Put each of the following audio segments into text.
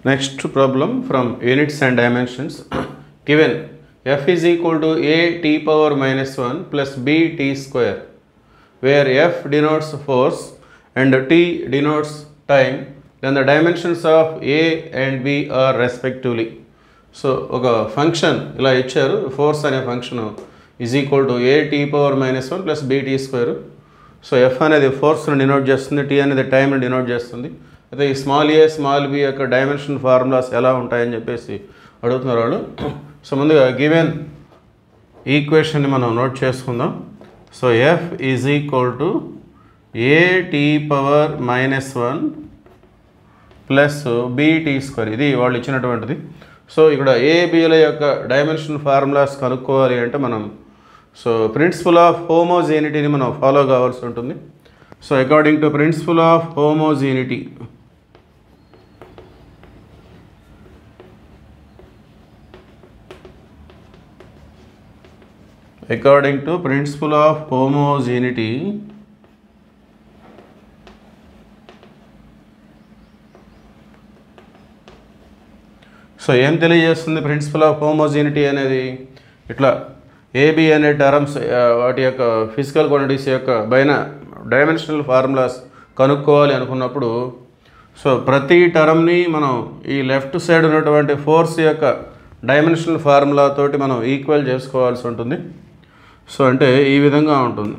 Next problem from units and dimensions. Given f is equal to a t power minus 1 plus b t square, where f denotes force and t denotes time, then the dimensions of a and b are respectively. So, oka function ila icharu, force ane function is equal to a t power minus 1 plus b t square. So, f అనేది force ను denote చేస్తుంది, t అనేది time ను denote చేస్తుంది. అయితే ఈ small a small B యొక్క dimension formulas ఎలా ఉంటాయని చెప్పేసి అడుగుతున్నారు వాళ్ళు. సో ముందుగా గివెన్ ఈక్వేషన్ని మనం నోట్ చేసుకుందాం. So F is equal to A T power minus 1 plus BT square, ఇది వాళ్ళు ఇచ్చినటువంటిది. సో ఇక్కడ ఏబిల యొక్క డైమెన్షన్ ఫార్ములాస్ కనుక్కోవాలి అంటే మనం ప్రిన్సిపల్ ఆఫ్ హోమోజీనిటీని మనం ఫాలో కావాల్సి ఉంటుంది. So according to principle of homogeneity, according to principle of homogeneity, so ఏం తెలియజేస్తుంది ప్రిన్సిపల్ ఆఫ్ హోమోజీనిటీ అనేది? ఇట్లా ఏబి అనే టర్మ్స్ వాటి యొక్క ఫిజికల్ క్వాంటిటీస్ యొక్క పైన డైమెన్షనల్ ఫార్ములాస్ కనుక్కోవాలి అనుకున్నప్పుడు సో ప్రతి టర్మ్ని మనం ఈ లెఫ్ట్ సైడ్ ఉన్నటువంటి ఫోర్స్ యొక్క డైమెన్షనల్ ఫార్ములా తోటి మనం ఈక్వల్ చేసుకోవాల్సి ఉంటుంది. సో అంటే ఈ విధంగా ఉంటుంది.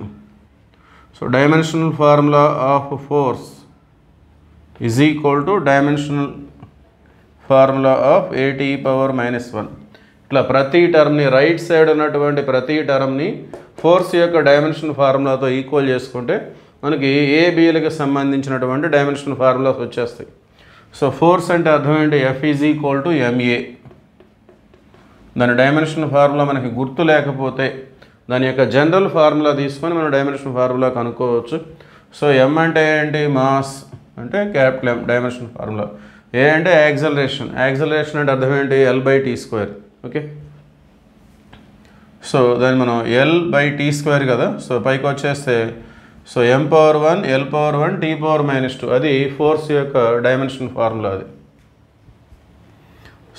So dimensional formula of force is equal to dimensional formula of ఏటీ పవర్ మైనస్ 1. ఇట్లా ప్రతి టర్మ్ని రైట్ సైడ్ ఉన్నటువంటి ప్రతి టర్మ్ని ఫోర్స్ యొక్క డైమెన్షనల్ ఫార్ములాతో ఈక్వల్ చేసుకుంటే మనకి ఏబిలకు సంబంధించినటువంటి డైమెన్షనల్ ఫార్ములాస్ వచ్చేస్తాయి. సో ఫోర్స్ అంటే అర్థం ఏంటి? F is equal to MA. దాని డైమెన్షనల్ ఫార్ములా మనకి గుర్తు లేకపోతే దాని యొక్క జనరల్ ఫార్ములా తీసుకొని మనం డైమెన్షన్ ఫార్ములా కనుక్కోవచ్చు. సో ఎం అంటే ఏంటి? మాస్ అంటే capital M dimension formula. A అంటే యాక్సలరేషన్, యాక్సలరేషన్ అంటే అర్థం ఏంటి? L by T square. Okay, so దాన్ని మనం ఎల్ బై టీ స్క్వేర్ కదా. సో పైకి వచ్చేస్తే so M power 1 L power 1 T power minus 2, అది ఫోర్స్ యొక్క డైమెన్షన్ ఫార్ములా అది.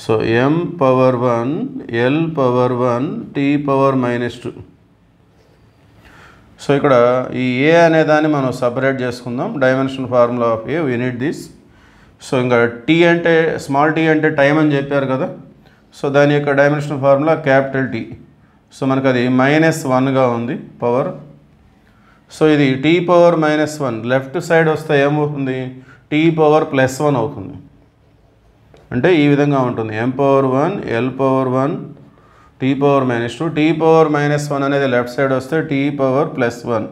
So M power 1 L power 1 T power minus 2. So ఇక్కడ ఈ ఏ అనే దాన్ని మనం సపరేట్ చేసుకుందాం. Dimension formula of A, we need this. So ఇంకా టీ అంటే స్మాల్ టీ అంటే టైం అని చెప్పారు కదా. సో దాని యొక్క dimension formula capital T. So మనకు అది -1గా ఉంది పవర్. సో ఇది టీ పవర్ -1 లెఫ్ట్ సైడ్ వస్తే ఏమవుతుంది? టీ పవర్ +1 అవుతుంది. అంటే ఈ విధంగా ఉంటుంది. M power 1 L power 1 T power -2, T power -1 అనేది లెఫ్ట్ సైడ్ వస్తే T power +1.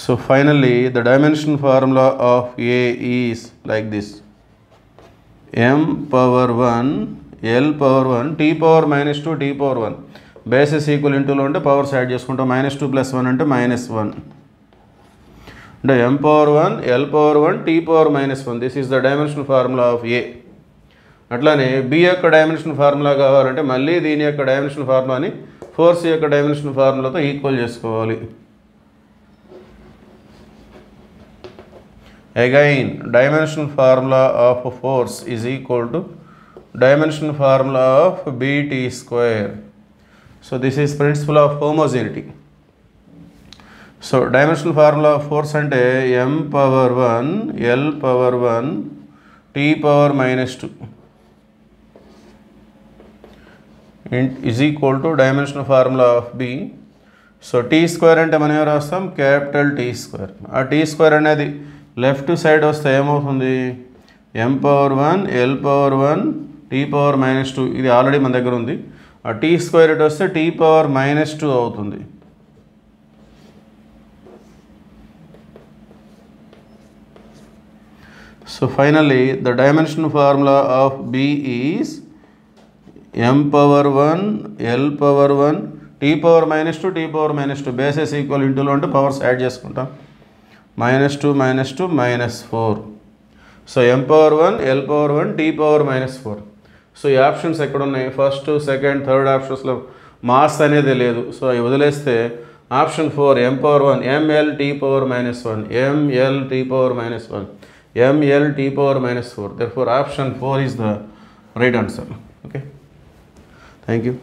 So finally the dimension formula of A is like this: M power 1 L power 1 T power -2 T power 1. Basis equal ఇంటూలో ఉంటే powers add చేసుకుంటాం. -2 + 1 అంటే -1. అంటే M power 1 L power 1 T power -1. This is the dimension formula of A. అట్లానే B యొక్క dimension formula కావాలంటే మళ్ళీ దీని యొక్క డైమెన్షన్ ఫార్ములాని ఫోర్స్ యొక్క డైమెన్షన్ ఫార్ములాతో ఈక్వల్ చేసుకోవాలి. Again dimension formula of force is equal to dimension formula of BT square. So this is principle of homogeneity. So dimensional formula of force అంటే M power 1 L power 1 T power -2 is equal to dimensional formula of B. So T square అంటే మనం ఏం రాస్తాం? Capital T square. ఆ T square అనేది left side వస్తే ఏమవుతుంది? M power 1 L power 1 T power -2, ఇది ఆల్రెడీ మన దగ్గర ఉంది. ఆ టీ స్క్వేర్ ఇటు వస్తే టీ పవర్ -2 అవుతుంది. So finally the dimension formula of B is m power 1 L power 1 t power -2 t power -2. bases equal into లో అంటే పవర్స్ యాడ్ చేసుకుంటాం. -2 -2 -4. So m power 1 L power 1 t power -4. So ఈ options ఎక్కడ ఉన్నాయి? First second third ఆప్షన్స్లో mass అనేది లేదు. So అవి వదిలేస్తే Option 4, m power 1, ml t power minus 1, ml t power minus 1, ml t power minus 4. Therefore, option 4 is the right answer. Okay. Thank you.